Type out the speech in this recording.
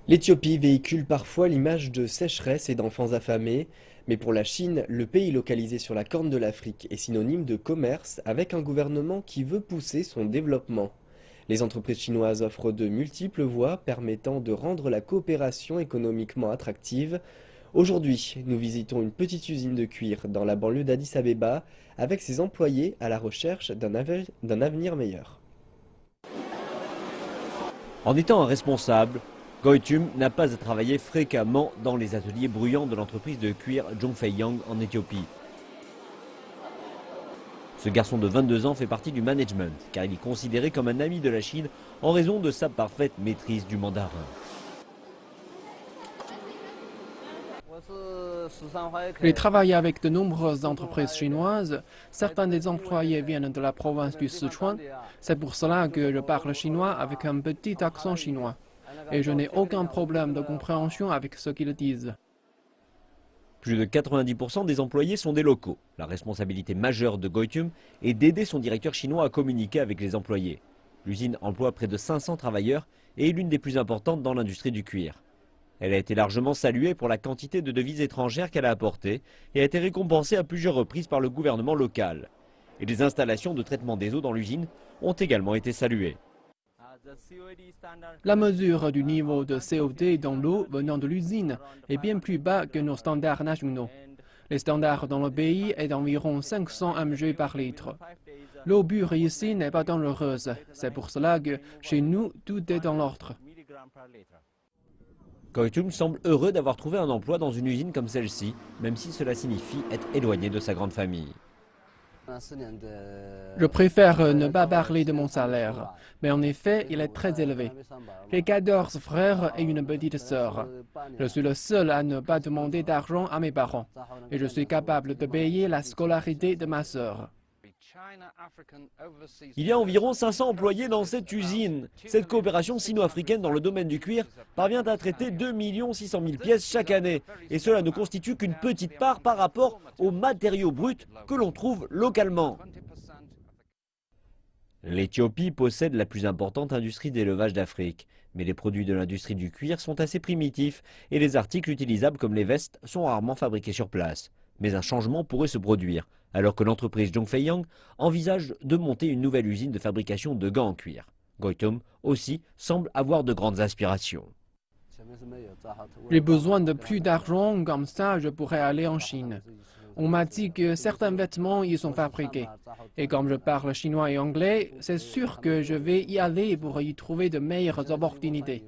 L'Éthiopie véhicule parfois l'image de sécheresse et d'enfants affamés, mais pour la Chine, le pays localisé sur la corne de l'Afrique est synonyme de commerce avec un gouvernement qui veut pousser son développement. Les entreprises chinoises offrent de multiples voies permettant de rendre la coopération économiquement attractive. Aujourd'hui, nous visitons une petite usine de cuir dans la banlieue d'Addis Abeba avec ses employés à la recherche d'un avenir meilleur. En étant un responsable, Goitum n'a pas à travailler fréquemment dans les ateliers bruyants de l'entreprise de cuir Zhongfei-Yang en Éthiopie. Ce garçon de 22 ans fait partie du management, car il est considéré comme un ami de la Chine en raison de sa parfaite maîtrise du mandarin. J'ai travaillé avec de nombreuses entreprises chinoises. Certains des employés viennent de la province du Sichuan. C'est pour cela que je parle chinois avec un petit accent chinois. Et je n'ai aucun problème de compréhension avec ce qu'ils disent. Plus de 90% des employés sont des locaux. La responsabilité majeure de Goitum est d'aider son directeur chinois à communiquer avec les employés. L'usine emploie près de 500 travailleurs et est l'une des plus importantes dans l'industrie du cuir. Elle a été largement saluée pour la quantité de devises étrangères qu'elle a apportées et a été récompensée à plusieurs reprises par le gouvernement local. Et les installations de traitement des eaux dans l'usine ont également été saluées. La mesure du niveau de COD dans l'eau venant de l'usine est bien plus bas que nos standards nationaux. Les standards dans le pays est d'environ 500 mg par litre. L'eau pure ici n'est pas dangereuse. C'est pour cela que chez nous, tout est dans l'ordre. Goitum semble heureux d'avoir trouvé un emploi dans une usine comme celle-ci, même si cela signifie être éloigné de sa grande famille. Je préfère ne pas parler de mon salaire, mais en effet, il est très élevé. J'ai 14 frères et une petite sœur. Je suis le seul à ne pas demander d'argent à mes parents, et je suis capable de payer la scolarité de ma sœur. Il y a environ 500 employés dans cette usine. Cette coopération sino-africaine dans le domaine du cuir parvient à traiter 2 600 000 pièces chaque année. Et cela ne constitue qu'une petite part par rapport aux matériaux bruts que l'on trouve localement. L'Éthiopie possède la plus importante industrie d'élevage d'Afrique. Mais les produits de l'industrie du cuir sont assez primitifs et les articles utilisables comme les vestes sont rarement fabriqués sur place. Mais un changement pourrait se produire, alors que l'entreprise Zhongfei-Yang envisage de monter une nouvelle usine de fabrication de gants en cuir. Goitum aussi semble avoir de grandes aspirations. J'ai besoin de plus d'argent, comme ça je pourrais aller en Chine. On m'a dit que certains vêtements y sont fabriqués. Et comme je parle chinois et anglais, c'est sûr que je vais y aller pour y trouver de meilleures opportunités.